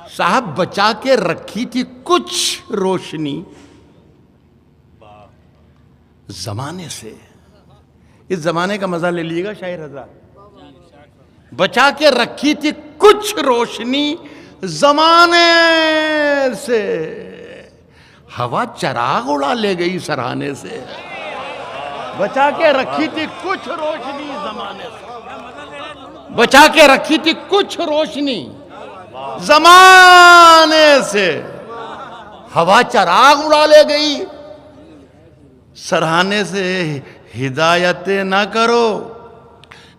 صاحب بچا کے رکھی تھی کچھ روشنی زمانے سے. اس زمانے کا مزہ لے لیجیے گا شاعر حضرات. بچا کے رکھی تھی کچھ روشنی زمانے سے, ہوا چراغ اڑا لے گئی سرہانے سے. بچا کے رکھی تھی کچھ روشنی زمانے سے, بچا کے رکھی تھی کچھ روشنی زمانے سے, ہوا چراغ اڑا لے گئی سرہانے سے. ہدایتیں نہ کرو,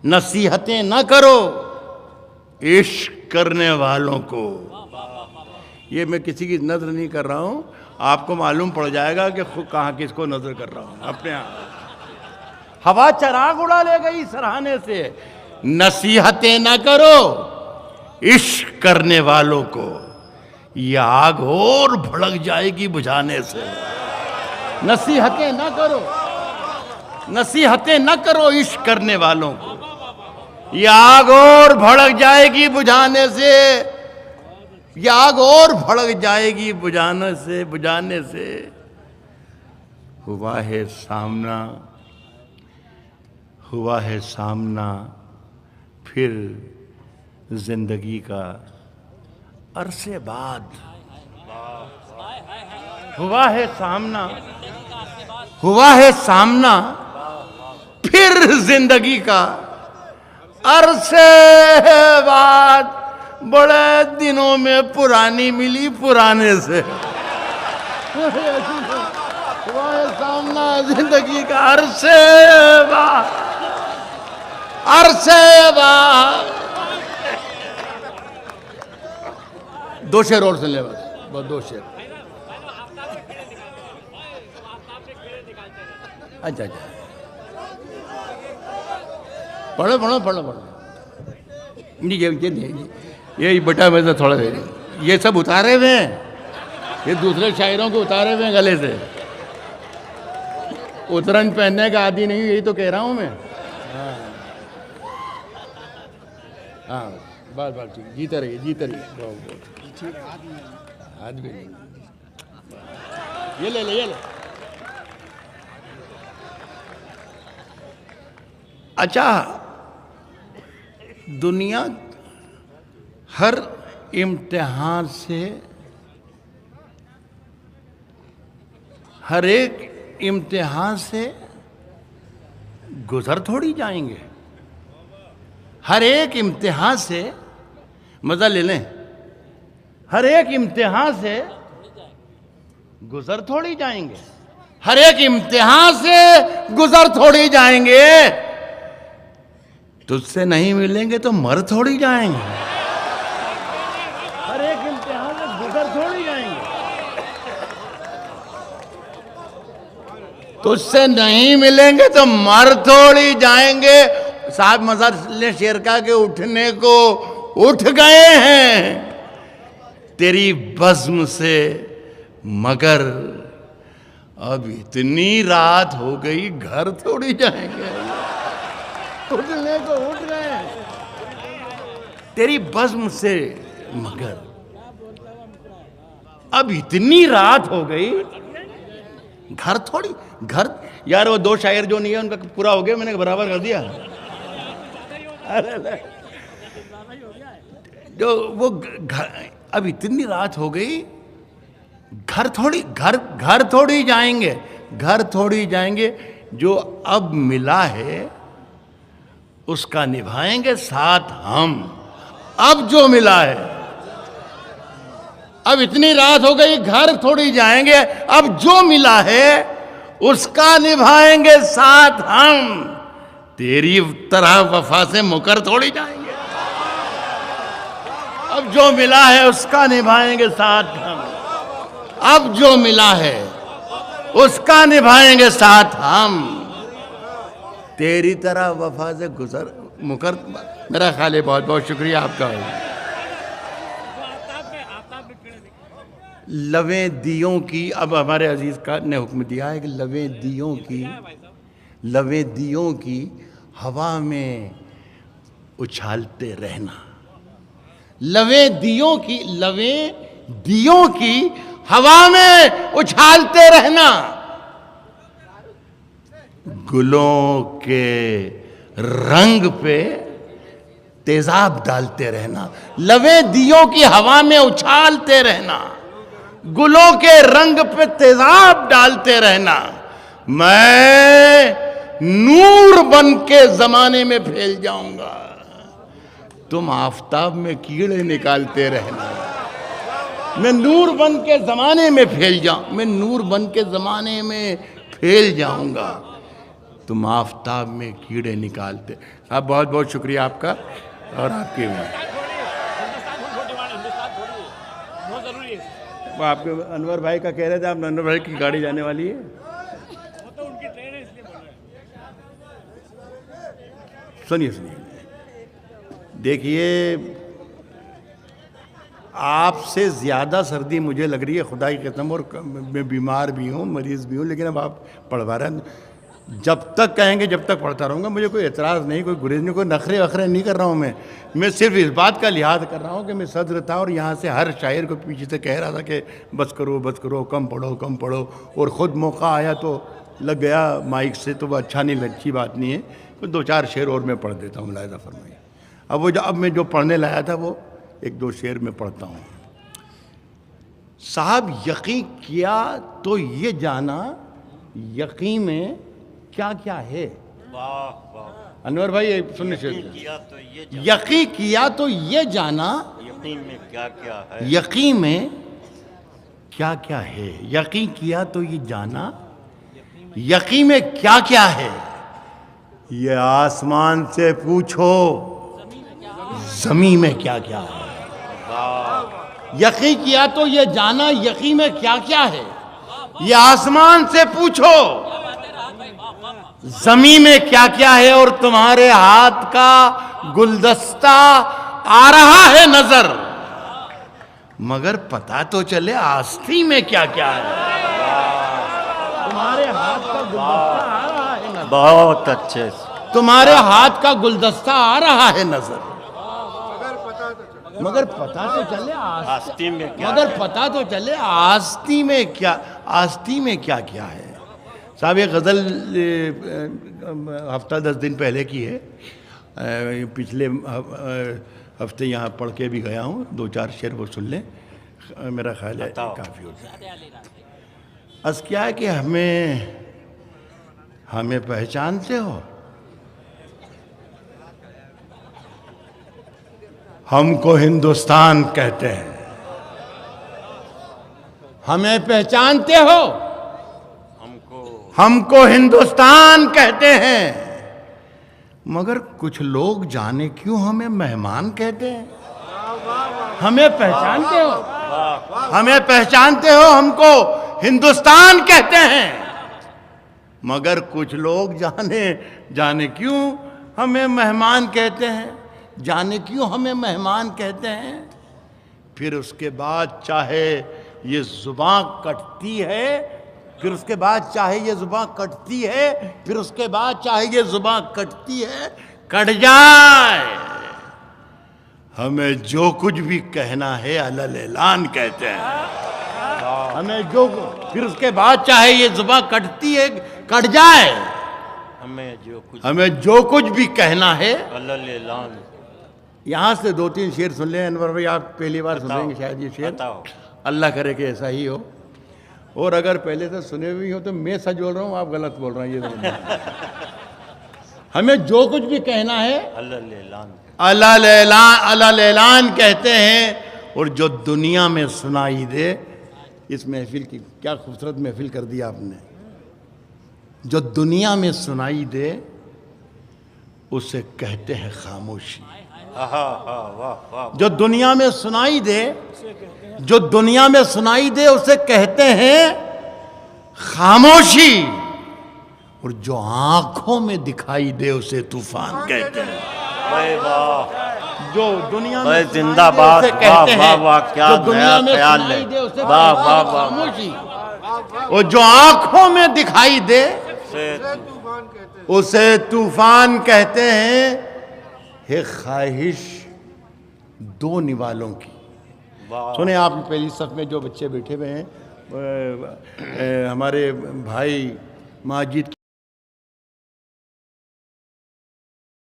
نصیحتیں نہ کرو عشق کرنے والوں کو. یہ میں کسی کی نظر نہیں کر رہا ہوں, آپ کو معلوم پڑ جائے گا کہ خود کہاں کس کو نظر کر رہا ہوں اپنے آپ. ہوا چراغ اڑا لے گئی سرہانے سے, نصیحتیں نہ کرو عشق کرنے والوں کو, یہ آگ اور بھڑک جائے گی بجھانے سے. نصیحتیں نہ کرو, نصیحتیں نہ کرو عشق کرنے والوں کو, یہ آگ اور بھڑک جائے گی بجھانے سے. یہ آگ اور بھڑک جائے گی بجھانے سے. ہوا ہے سامنا, ہوا ہے سامنا پھر زندگی کا عرصے بعد. ہوا ہے سامنا, ہوا ہے سامنا پھر زندگی کا عرصے بعد. بڑے دنوں میں پرانی ملی پرانے سے. ہوا ہے سامنا زندگی کا عرصے بعد, عرصے بعد. دو شعر اور سن لے بس دو شعر. اچھا اچھا پڑھو پڑھو پڑھو پڑھو. یہ بٹا میں سے تھوڑا دے, یہ سب اتارے ہوئے ہیں, یہ دوسرے شاعروں کو اتارے ہوئے ہیں گلے سے. اترن پہننے کا عادی نہیں, یہی تو کہہ رہا ہوں میں. ہاں بس بس ٹھیک, جیتے رہیے جیتے رہیے. ہاتھ بھی نہیں, یہ لے لے یہ لے. اچھا, دنیا ہر امتحان سے, ہر ایک امتحان سے گزر تھوڑی جائیں گے. ہر ایک امتحان سے, مزہ لے لیں, ہر ایک امتحان سے گزر تھوڑی جائیں گے. ہر ایک امتحان سے گزر تھوڑی جائیں گے. تجھ سے نہیں ملیں گے تو مر تھوڑی جائیں گے. ہر ایک امتحان سے گزر تھوڑی جائیں گے. تجھ سے نہیں ملیں گے تو مر تھوڑی جائیں گے. صاحب مزار نے شعر کہا کہ اٹھنے کو اٹھ گئے ہیں تیری بزم سے, مگر اب اتنی رات ہو گئی گھر تھوڑی جائیں گے. اٹھنے کو اٹھ گئے ہیں تیری بزم سے, مگر اب اتنی رات ہو گئی گھر تھوڑی. گھر یار وہ دو شاعر جو نہیں ہے ان کا پورا ہو گیا, میں نے برابر کر دیا. جو وہ اب اتنی رات ہو گئی گھر تھوڑی جائیں گے, گھر تھوڑی جائیں گے. جو اب ملا ہے اس کا نبھائیں گے ساتھ ہم. اب جو ملا ہے, اب اتنی رات ہو گئی گھر تھوڑی جائیں گے, اب جو ملا ہے اس کا نبھائیں گے ساتھ ہم. تیری طرح وفا سے مکر تھوڑی جائیں گے. اب جو ملا ہے اس کا نبھائیں گے ساتھ ہم. اب جو ملا ہے اس کا نبھائیں گے ساتھ ہم. تیری طرح وفا سے مکر. میرا خیال ہے بہت بہت شکریہ آپ کا. لویں دیوں کی, اب ہمارے عزیز کا نے حکم دیا ہے کہ لویں دیوں کی ہوا میں اچھالتے رہنا. لویں دیوں کی ہوا میں اچھالتے رہنا، گلوں کے رنگ پہ تیزاب ڈالتے رہنا، لویں دیوں کی ہوا میں اچھالتے رہنا، گلوں کے رنگ پہ تیزاب ڈالتے رہنا، میں نور بن کے زمانے میں پھیل جاؤں گا، تم آفتاب میں کیڑے نکالتے رہنا، میں نور بن کے زمانے میں پھیل جاؤں گا، تم آفتاب میں کیڑے نکالتے۔ صاحب بہت بہت شکریہ آپ کا اور آپ کی وہ آپ کے انور بھائی کا کہہ رہے تھے، آپ انور بھائی کی گاڑی جانے والی ہے، سنیے دیکھیے، آپ سے زیادہ سردی مجھے لگ رہی ہے خدا کی قسم، اور میں بیمار بھی ہوں، مریض بھی ہوں، لیکن اب آپ پڑھوا رہے ہیں، جب تک کہیں گے جب تک پڑھتا رہوں گا، مجھے کوئی اعتراض نہیں، کوئی گریز نہیں، کوئی نخرے وخرے نہیں کر رہا ہوں، میں صرف اس بات کا لحاظ کر رہا ہوں کہ میں صدر تھا اور یہاں سے ہر شاعر کو پیچھے سے کہہ رہا تھا کہ بس کرو، کم پڑھو، اور خود موقع آیا تو لگ گیا مائک سے، تو وہ اچھی بات نہیں ہے، کوئی 2-4 شعر اور میں پڑھ دیتا ہوں، ملاحظہ فرمائیے۔ اب میں جو پڑھنے لایا تھا وہ 1-2 شعر میں پڑھتا ہوں۔ صاحب یقین کیا تو یہ جانا، یقین میں کیا کیا ہے، انور بھائی سننے سے، یقین کیا تو یہ جانا، یقین میں کیا کیا ہے، یقین میں کیا کیا ہے، یقین کیا تو یہ جانا، یقین میں کیا کیا ہے، یہ آسمان سے پوچھو زمین میں کیا کیا ہے، یقین کیا تو یہ جانا، یقین میں کیا کیا ہے، یہ آسمان سے پوچھو زمین میں کیا کیا ہے، اور تمہارے ہاتھ کا گلدستہ آ رہا ہے نظر، مگر پتہ تو چلے آستی میں کیا کیا ہے، تمہارے ہاتھ کا گلدستہ آ رہا ہے نظر، بہت اچھے، تمہارے ہاتھ کا گلدستہ آ رہا ہے نظر، مگر پتہ تو چلے آستی میں کیا، مگر پتہ تو چلے آستی میں کیا کیا ہے۔ صاحب یہ غزل ہفتہ 10 دن پہلے کی ہے، پچھلے ہفتے یہاں پڑھ کے بھی گیا ہوں، 2-4 شعر وہ سن لیں، میرا خیال ہے کافی ہوتا ہے۔ عرض کیا ہے کہ ہمیں پہچانتے ہو، ہم کو ہندوستان کہتے ہیں، ہمیں پہچانتے ہو، ہم کو ہندوستان کہتے ہیں، مگر کچھ لوگ جانے کیوں ہمیں مہمان کہتے ہیں، ہمیں پہچانتے ہو، ہم کو ہندوستان کہتے ہیں، مگر کچھ لوگ جانے کیوں ہمیں مہمان کہتے ہیں، پھر اس کے بعد چاہے یہ زباں کٹتی ہے، کٹ جائے، ہمیں جو کچھ بھی کہنا ہے علل اعلان کہتے ہیں، پھر اس کے بعد چاہے یہ زباں کٹتی ہے کٹ جائے، ہمیں جو کچھ بھی کہنا ہے علل اعلان۔ یہاں سے 2-3 شعر سن لیں انور بھائی، آپ پہلی بار سنیں گے شاید یہ شعر، اللہ کرے کہ ایسا ہی ہو، اور اگر پہلے سے سنے ہوئی ہو تو میں سچ بول رہا ہوں، آپ غلط بول رہے ہیں، یہ ہمیں جو کچھ بھی کہنا ہے علل اعلان کہتے ہیں، اور جو دنیا میں سنائی دے، اس محفل کی کیا خوبصورت محفل کر دی آپ نے، جو دنیا میں سنائی دے اسے کہتے ہیں خاموشی، جو دنیا میں سنائی دے اسے کہتے ہیں خاموشی، اور جو آنکھوں میں دکھائی دے اسے طوفان کہتے ہیں، جو دنیا میں زندہ باد کہتے ہیں، جو دنیا میں سنائی دے اسے کہتے ہیں خاموشی، اور جو آنکھوں میں دکھائی دے اسے طوفان کہتے ہیں، ہے خواہش دو نوالوں کی. سنیں آپ پہلی صف میں جو بچے بیٹھے ہوئے ہیں, ہمارے بھائی ماجد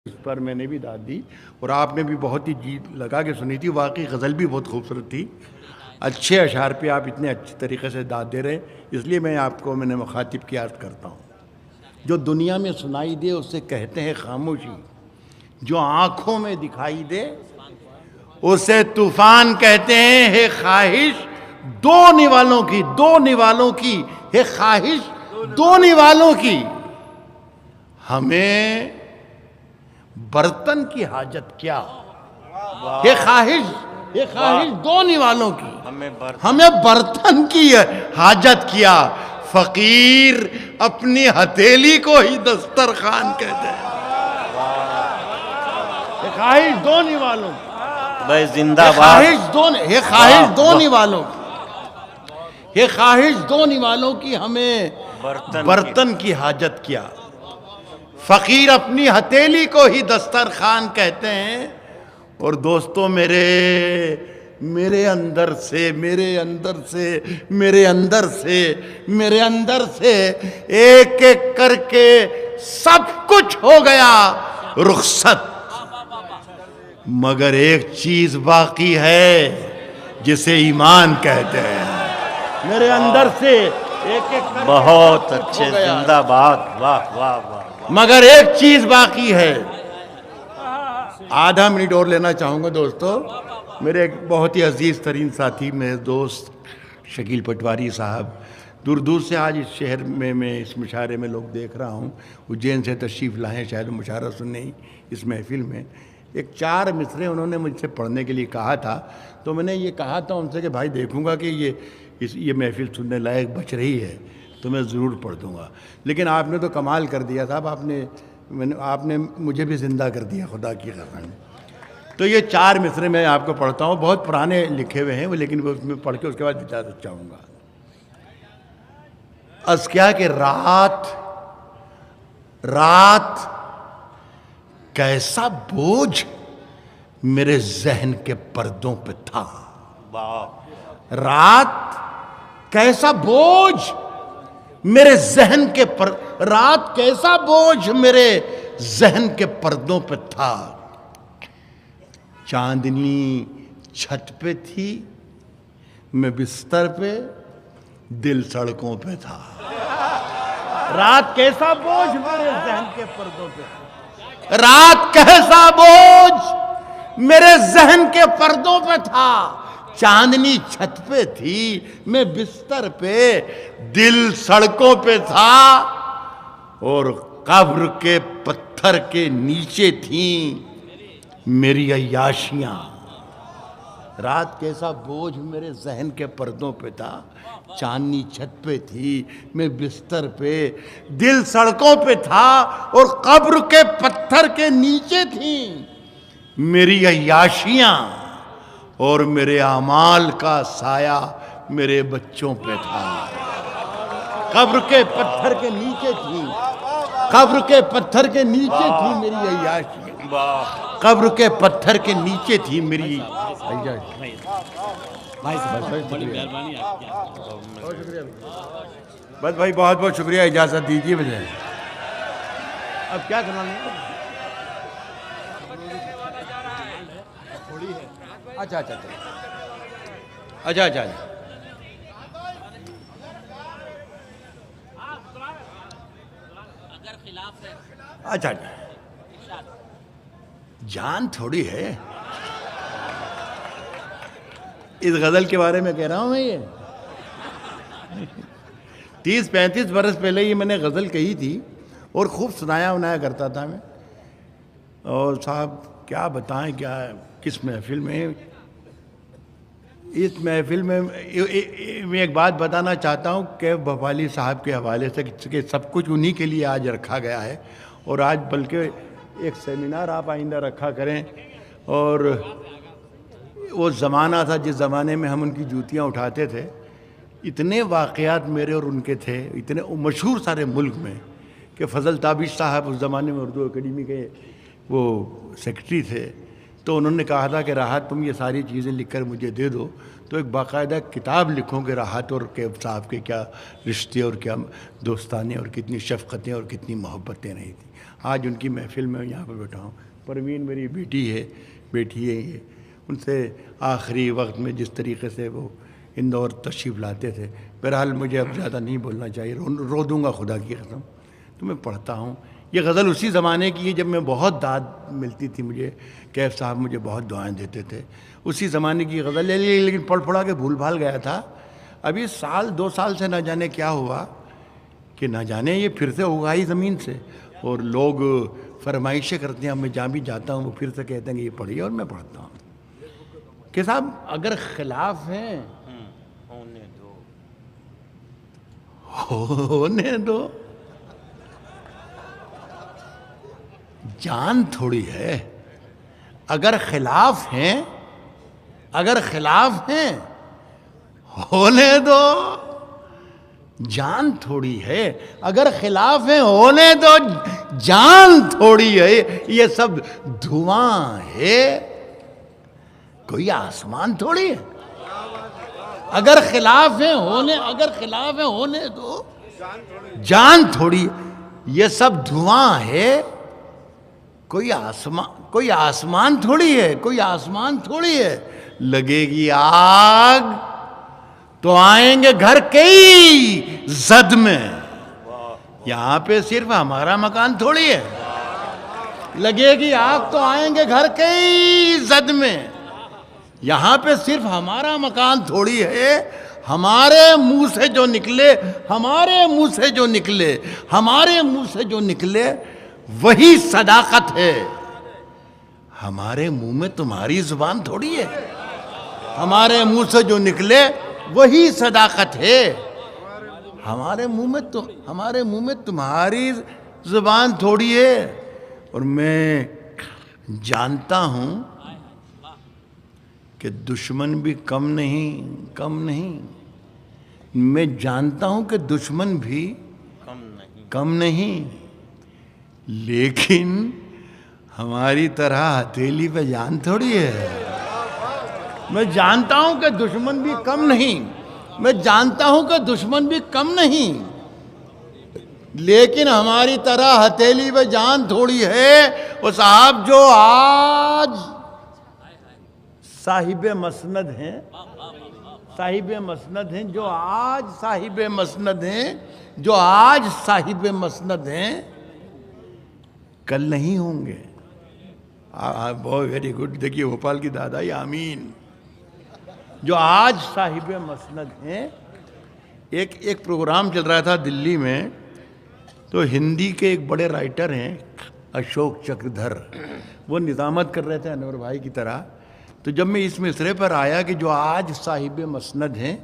اس پر میں نے بھی داد دی اور آپ نے بھی بہت ہی جی لگا کے سنی تھی. واقعی غزل بھی بہت خوبصورت تھی. اچھے اشعار پہ آپ اتنے اچھے طریقے سے داد دے رہے ہیں, اس لیے میں نے مخاطب کی عرض کرتا ہوں. جو دنیا میں سنائی دے اسے کہتے ہیں خاموشی, جو آنکھوں میں دکھائی دے اسے طوفان کہتے ہیں. ہے خواہش دو نوالوں کی, دو نوالوں کی ہے خواہش دو نوالوں کی. ہمیں برتن کی حاجت کیا, یہ خواہش دو نوالوں کی, ہمیں برتن کی حاجت کیا. فقیر اپنی ہتھیلی کو ہی دسترخوان کہتے ہیں. یہ خواہش دو نوالوں کی بھائی زندہ باد. یہ خواہش دو نوالوں کی, یہ خواہش دو نوالوں کی. ہمیں برتن کی حاجت کیا. فقیر اپنی ہتھیلی کو ہی دسترخوان کہتے ہیں. اور دوستوں میرے اندر سے ایک ایک کر کے سب کچھ ہو گیا رخصت, مگر ایک چیز باقی ہے جسے ایمان کہتے ہیں. میرے اندر سے ایک ایک کر بہت اچھے, زندہ باد. واہ واہ واہ. مگر ایک چیز باقی ہے. آدھا منٹ اور لینا چاہوں گا دوستو. میرے ایک بہت ہی عزیز ترین ساتھی, میرے دوست شکیل پٹواری صاحب, دور دور سے آج اس شہر میں اس مشاعرے میں لوگ دیکھ رہا ہوں, اجین سے تشریف لائیں شاید مشاعرہ سننے ہی اس محفل میں. ایک 4 مصرے انہوں نے مجھ سے پڑھنے کے لیے کہا تھا, تو میں نے یہ کہا تھا ان سے کہ بھائی دیکھوں گا کہ یہ محفل سننے لائق بچ رہی ہے تو میں ضرور پڑھ دوں گا. لیکن آپ نے تو کمال کر دیا صاحب, آپ نے مجھے بھی زندہ کر دیا خدا کی قسم. تو یہ 4 مصرے میں آپ کو پڑھتا ہوں, بہت پرانے لکھے ہوئے ہیں وہ, لیکن وہ اس میں پڑھ کے اس کے بعد اجازت چاہوں گا. عرض کیا کہ رات کیسا بوجھ میرے ذہن کے پردوں پہ تھا. رات کیسا بوجھ میرے ذہن کے رات کیسا بوجھ میرے ذہن کے پردوں پہ تھا. چاندنی چھت پہ تھی, میں بستر پہ, دل سڑکوں پہ تھا. رات کیسا بوجھ میرے ذہن کے پردوں پہ تھا. رات کیسا بوجھ میرے ذہن کے پردوں پہ تھا. چاندنی چھت پہ تھی, میں بستر پہ, دل سڑکوں پہ تھا. اور قبر کے پتھر کے نیچے تھیں میری عیاشیاں. رات کیسا بوجھ میرے ذہن کے پردوں پہ تھا. چاندنی چھت پہ تھی, میں بستر پہ, دل سڑکوں پہ تھا. اور قبر کے پتھر کے نیچے تھیں میری عیاشیاں. اور میرے اعمال کا سایہ میرے بچوں پہ تھا. قبر کے پتھر کے نیچے تھی, قبر کے پتھر کے نیچے تھی میری عیاشیاں. قبر کے پتھر کے نیچے تھی میری عیاشیاں. بس بھائی بہت بہت شکریہ, اجازت دیجیے مجھے. اب کیا کرنا ہے؟ اچھا اچھا اچھا اچھا اچھا اچھا. جان تھوڑی ہے اس غزل کے بارے میں کہہ رہا ہوں میں. یہ 30-35 برس پہلے یہ میں نے غزل کہی تھی اور خوب سنایا کرتا تھا میں. اور صاحب کیا بتائیں, کیا کس محفل میں, اس محفل میں ایک بات بتانا چاہتا ہوں کہ بھوپالی صاحب کے حوالے سے کہ سب کچھ انہی کے لیے آج رکھا گیا ہے. اور آج بلکہ ایک سیمینار آپ آئندہ رکھا کریں. اور وہ زمانہ تھا جس زمانے میں ہم ان کی جوتیاں اٹھاتے تھے. اتنے واقعات میرے اور ان کے تھے, اتنے مشہور سارے ملک میں, کہ فضل تابش صاحب اس زمانے میں اردو اکیڈمی کے وہ سیکرٹری تھے. تو انہوں نے کہا تھا کہ راحت تم یہ ساری چیزیں لکھ کر مجھے دے دو تو ایک باقاعدہ کتاب لکھوں کہ راحت اور کیف صاحب کے کیا رشتے اور کیا دوستانے اور کتنی شفقتیں اور کتنی محبتیں رہی تھیں. آج ان کی محفل میں یہاں پہ بیٹھا ہوں. پروین میری بیٹی ہے یہ. ان سے آخری وقت میں جس طریقے سے وہ اندور تشریف لاتے تھے. بہرحال مجھے اب زیادہ نہیں بولنا چاہیے, رو دوں گا خدا کی قسم. تو میں پڑھتا ہوں. یہ غزل اسی زمانے کی ہے جب میں بہت داد ملتی تھی مجھے, کیف صاحب مجھے بہت دعائیں دیتے تھے. اسی زمانے کی غزل ہے, لیکن پڑھ کے بھول بھال گیا تھا. ابھی 2 سال سے نہ جانے کیا ہوا کہ نہ جانے یہ پھر سے اگائی زمین سے, اور لوگ فرمائشیں کرتے ہیں. میں جہاں بھی جاتا ہوں وہ پھر سے کہتے ہیں کہ یہ پڑھیے, اور میں پڑھتا ہوں. کہ صاحب اگر خلاف ہیں ہونے دو, جان تھوڑی ہے. اگر خلاف ہیں ہونے دو, جان تھوڑی ہے. اگر خلاف ہیں ہونے دو, جان تھوڑی ہے. یہ سب دھواں ہے, کوئی آسمان تھوڑی ہے. اگر خلاف ہیں ہونے دو, جان تھوڑی. یہ سب دھواں ہے, کوئی آسمان تھوڑی ہے. لگے گی آگ تو آئیں گے گھر کئی زد میں. یہاں پہ صرف ہمارا مکان تھوڑی ہے. لگے گی آگ تو آئیں گے گھر کئی زد میں. یہاں پہ صرف ہمارا مکان تھوڑی ہے. ہمارے منہ سے جو نکلے وہی صداقت ہے. ہمارے منہ میں تمہاری زبان تھوڑی ہے. ہمارے منہ سے جو نکلے وہی صداقت ہے. ہمارے منہ میں تمہاری زبان تھوڑی ہے. اور میں جانتا ہوں کہ دشمن بھی کم نہیں. میں جانتا ہوں کہ دشمن بھی کم نہیں. لیکن ہماری طرح ہتھیلی پہ جان تھوڑی ہے. میں جانتا ہوں کہ دشمن بھی کم نہیں. لیکن ہماری طرح ہتھیلی پہ جان تھوڑی ہے. وہ صاحب جو آج صاحب مسند ہیں, جو آج صاحب مسند ہیں, کل نہیں ہوں گے. بہت ویری گڈ. دیکھیے بھوپال کی دادائی آمین. جو آج صاحب مسند ہیں. ایک پروگرام چل رہا تھا دلی میں, تو ہندی کے ایک بڑے رائٹر ہیں اشوک چکردھر, وہ نظامت کر رہے تھے انور بھائی کی طرح. تو جب میں اس مصرے پر آیا کہ جو آج صاحب مسند ہیں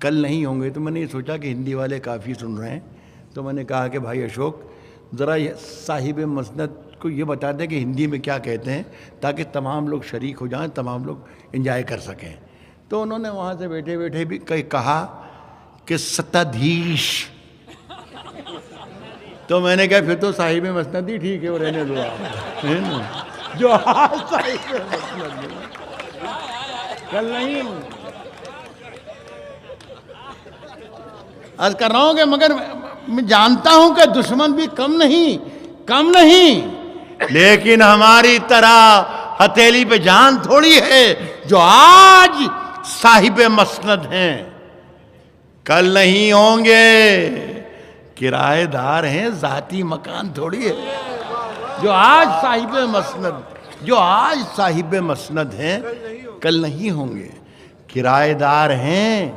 کل نہیں ہوں گے, تو میں نے یہ سوچا کہ ہندی والے کافی سن رہے ہیں. تو میں نے کہا کہ بھائی اشوک ذرا صاحب مسند کو یہ بتا دیں کہ ہندی میں کیا کہتے ہیں, تاکہ تمام لوگ شریک ہو جائیں, تمام لوگ انجوائے کر سکیں. تو انہوں نے وہاں سے بیٹھے بھی کہا کہ ستادھیش. تو میں نے کہا پھر تو صاحب مسند ہی ٹھیک ہے, وہ رہنے دو. جو آج صاحب مسند ہے کل نہیں ہوں. عرض کر رہا ہوں کہ مگر میں جانتا ہوں کہ دشمن بھی کم نہیں. لیکن ہماری طرح ہتھیلی پہ جان تھوڑی ہے. جو آج صاحب مسند ہیں کل نہیں ہوں گے. کرایہ دار ہیں, ذاتی مکان تھوڑی ہے. جو آج صاحب مسند ہیں کل نہیں ہوں گے. کرایہ دار ہیں,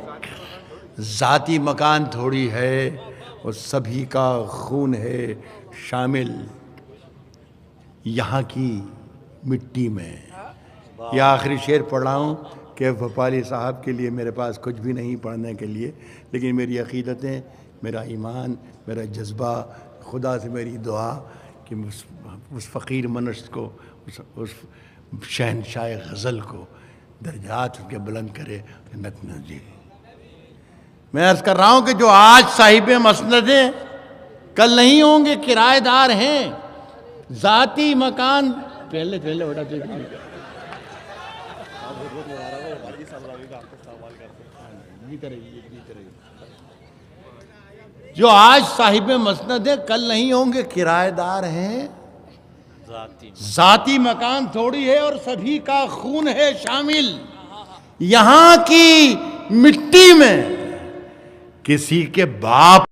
ذاتی مکان تھوڑی ہے. اور سبھی کا خون ہے شامل یہاں کی مٹی میں. یہ آخری شعر پڑھ رہا ہوں کہ بھوپالی صاحب کے لیے میرے پاس کچھ بھی نہیں پڑھنے کے لیے, لیکن میری عقیدتیں, میرا ایمان, میرا جذبہ, خدا سے میری دعا کہ اس فقیر منشت کو, اس شہنشاہ غزل کو درجات ان کے بلند کرے. جی میں عرض کر رہا ہوں کہ جو آج صاحب مسند ہیں کل نہیں ہوں گے. کرایہ دار ہیں, ذاتی مکان. پہلے بڑا جو آج صاحب مسند ہیں کل نہیں ہوں گے کرایہ دار ہیں. ذاتی مکان تھوڑی ہے اور سبھی کا خون ہے شامل. یہاں کی مٹی میں کسی کے باپ